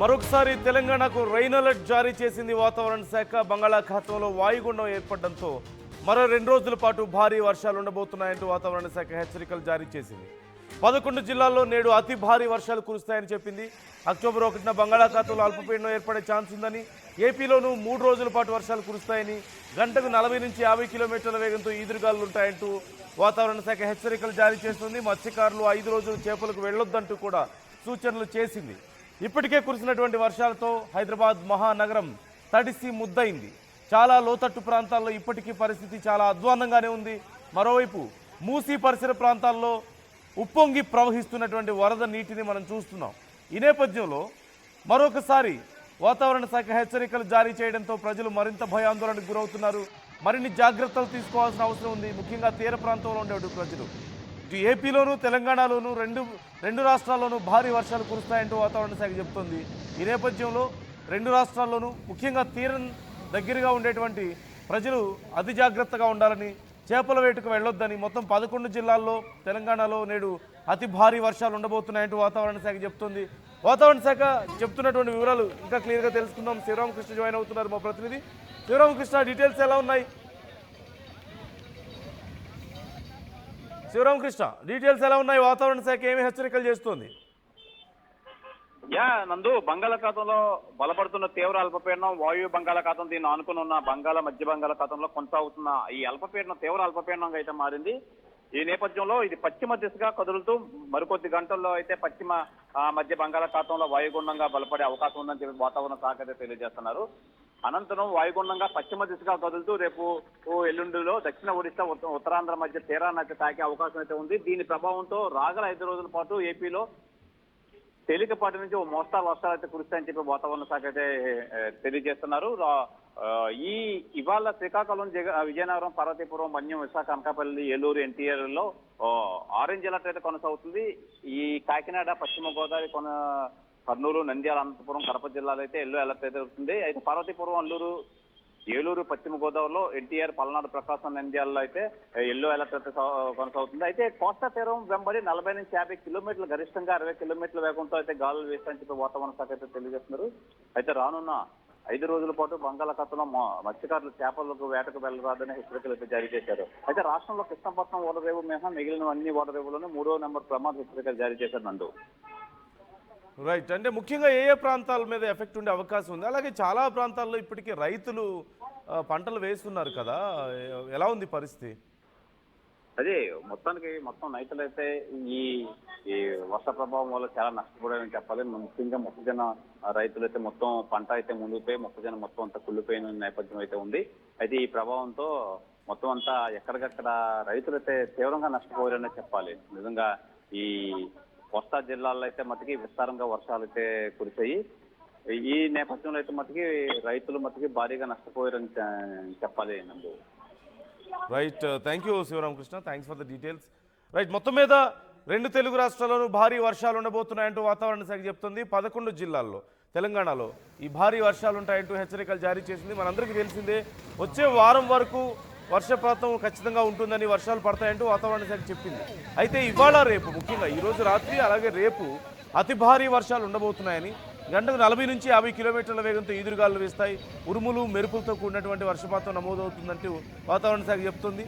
మరొకసారి తెలంగాణకు rain alert జారీ చేసింది వాతావరణ శాఖ. బంగాళాఖాతంలో వాయుగుండం ఏర్పడడంతో మరో 2 రోజుల పాటు భారీ వర్షాలు ఉండబోతున్నాయంటూ వాతావరణ శాఖ హెచ్చరికలు జారీ చేసింది. 11 జిల్లాల్లో నేడు అతి భారీ వర్షాలు కురుస్తాయని చెప్పింది. అక్టోబర్ 1న బంగాళాఖాతంలో అల్పపీడనం ఏర్పడే ఛాన్స్ ఉందని, ఏపీలోనూ 3 రోజుల పాటు వర్షాలు కురుస్తాయని, గంటకు 40 నుంచి 50 కిలోమీటర్ల వేగంతో ఈదురుగాలులు ఉంటాయంటూ వాతావరణ శాఖ హెచ్చరికలు జారీ చేస్తుంది. మత్స్యకారులు 5 రోజులు చేపలకు వెళ్లొద్దంటూ కూడా సూచనలు చేసింది. ఇప్పటికే కురిసినటువంటి వర్షాలతో హైదరాబాద్ మహానగరం తడిసి ముద్దయింది. చాలా లోతట్టు ప్రాంతాల్లో ఇప్పటికీ పరిస్థితి చాలా అధ్వాన్నంగానే ఉంది. మరోవైపు మూసీ పరిసర ప్రాంతాల్లో ఉప్పొంగి ప్రవహిస్తున్నటువంటి వరద నీటిని మనం చూస్తున్నాం. ఈ నేపథ్యంలో మరొకసారి వాతావరణ శాఖ హెచ్చరికలు జారీ చేయడంతో ప్రజలు మరింత భయాందోళనకు గురవుతున్నారు. మరిన్ని జాగ్రత్తలు తీసుకోవాల్సిన అవసరం ఉంది. ముఖ్యంగా తీర ప్రాంతంలో ఉండే ప్రజలు ఇటు ఏపీలోనూ తెలంగాణలోనూ రెండు రాష్ట్రాల్లోనూ భారీ వర్షాలు కురుస్తాయంటూ వాతావరణ శాఖ చెబుతోంది. ఈ నేపథ్యంలో 2 రాష్ట్రాల్లోనూ ముఖ్యంగా తీరం దగ్గరగా ఉండేటువంటి ప్రజలు అతి జాగ్రత్తగా ఉండాలని, చేపల వేటకు వెళ్ళొద్దని, మొత్తం 11 జిల్లాల్లో తెలంగాణలో నేడు అతి భారీ వర్షాలు ఉండబోతున్నాయంటూ వాతావరణ శాఖ చెప్తోంది. వాతావరణ శాఖ చెప్తున్నటువంటి వివరాలు ఇంకా క్లియర్గా తెలుసుకుందాం. శివరామకృష్ణ జాయిన్ అవుతున్నారు మా ప్రతినిధి. శివరామకృష్ణ, డీటెయిల్స్ ఎలా ఉన్నాయి? శివరామకృష్ణ, డీటెయిల్స్ ఎలా ఉన్నాయి? వాతావరణ శాఖ ఏమి హెచ్చరికలు చేస్తోంది? నందు, బంగాళాఖాతంలో బలపడుతున్న తీవ్ర అల్పపీడనం వాయు బంగాళాఖాతం దీన్ని ఆనుకుని ఉన్న మధ్య బంగాళాఖాతంలో కొనసాగుతున్న ఈ అల్పపీడనం తీవ్ర అల్పపీడనంగా అయితే మారింది. ఈ నేపథ్యంలో ఇది పశ్చిమ దిశగా కదులుతూ మరికొద్ది గంటల్లో అయితే పశ్చిమ మధ్య బంగాళాఖాతంలో వాయుగుండంగా బలపడే అవకాశం ఉందని చెప్పి వాతావరణ శాఖ అయితే తెలియజేస్తున్నారు. అనంతరం వాయుగుండంగా పశ్చిమ దిశగా కదులుతూ రేపు ఎల్లుండిలో దక్షిణ ఒడిశా ఉత్తరాంధ్ర మధ్య తీరాన్ని అయితే తాకే అవకాశం అయితే ఉంది. దీని ప్రభావంతో రాగల 5 రోజుల పాటు ఏపీలో తేలికపాటి నుంచి ఓ మోస్తారు వర్షాలు అయితే కురుస్తాయని చెప్పి వాతావరణ శాఖ అయితే తెలియజేస్తున్నారు. ఇవాళ శ్రీకాకుళం, విజయనగరం, పార్వతీపురం, మన్యం, విశాఖ, అనకాపల్లి, ఏలూరు, ఎన్టీఆర్ లో ఆరెంజ్ అలర్ట్ అయితే కొనసాగుతుంది. ఈ కాకినాడ, పశ్చిమ గోదావరి, కర్నూలు, నంద్యాల, అనంతపురం, కడప జిల్లాలో అయితే ఎల్లో అలర్ట్ అయితే వస్తుంది. అయితే పార్వతీపురం, అల్లూరు, ఏలూరు, పశ్చిమ గోదావరిలో, ఎన్టీఆర్, పల్నాడు, ప్రకాశం, నంద్యాలలో అయితే ఎల్లో అలర్ట్ అయితే కొనసాగుతుంది. అయితే కోస్తా తీరం వెంబడి 40 నుంచి 50 కిలోమీటర్లు, గరిష్టంగా 60 కిలోమీటర్ల వేగంతో అయితే గాలులు వేస్తాయని చెప్పి వాతావరణ శాఖ అయితే తెలియజేస్తున్నారు. అయితే రానున్న 5 రోజుల పాటు బంగాళాఖాతంలో మత్స్యకారులు చేపలకు వేటకు వెళ్లరాదని హెచ్చరికలు అయితే జారీ చేశారు. అయితే రాష్ట్రంలో కృష్ణపట్నం ఓడరేవు మినహా మిగిలిన అన్ని ఓడరేవులను 3వ నెంబర్ ప్రమాద హెచ్చరికలు జారీ చేశారు. నందు, రైట్. అంటే ముఖ్యంగా ఏ ప్రాంతాల మీద ఎఫెక్ట్ ఉండే అవకాశం ఉంది? అలాగే చాలా ప్రాంతాల్లో ఇప్పటికీ రైతులు పంటలు వేస్తున్నారు కదా, ఎలా ఉంది పరిస్థితి? అదే మొత్తం రైతులైతే ఈ వర్ష ప్రభావం వల్ల చాలా నష్టపోయారని చెప్పాలి. ముఖ్యంగా మొక్కజొన్న రైతులైతే మొత్తం పంట అయితే మునిగిపోయి మొక్కజొన్న మొత్తం అంతా కుళ్ళిపోయిన నేపథ్యం అయితే ఉంది. అయితే ఈ ప్రభావంతో మొత్తం అంతా ఎక్కడికక్కడ రైతులైతే తీవ్రంగా నష్టపోయారనే చెప్పాలి. నిజంగా ఈ కోస్తా జిల్లాల్లో అయితే మటుకి విస్తారంగా వర్షాలు అయితే కురిశాయి. ఈ నేపథ్యంలో అయితే మటుకి రైతులు మటుకి భారీగా నష్టపోయారని చెప్పాలి. నందు, right. Thank you Sivaramakrishna, thanks for the details. Right, మొత్తం మీద 2 తెలుగు రాష్ట్రాల్లోనూ భారీ వర్షాలు ఉండబోతున్నాయంటూ వాతావరణ శాఖ చెప్తుంది. 11 జిల్లాల్లో తెలంగాణలో ఈ భారీ వర్షాలు ఉంటాయంటూ హెచ్చరికలు జారీ చేసింది. మనందరికీ తెలిసిందే, వచ్చే వారం వరకు వర్షపాతం ఖచ్చితంగా ఉంటుందని, వర్షాలు పడతాయంటూ వాతావరణ శాఖ చెప్పింది. అయితే ఇవాళ రేపు, ముఖ్యంగా ఈరోజు రాత్రి అలాగే రేపు అతి భారీ వర్షాలు ఉండబోతున్నాయని, గంటకు 40 నుంచి 50 కిలోమీటర్ల వేగంతో ఈదురుగాలు వేస్తాయి, ఉరుములు మెరుపులతో కూడినటువంటి వర్షపాతం నమోదవుతుందంటూ వాతావరణ శాఖ చెప్తుంది.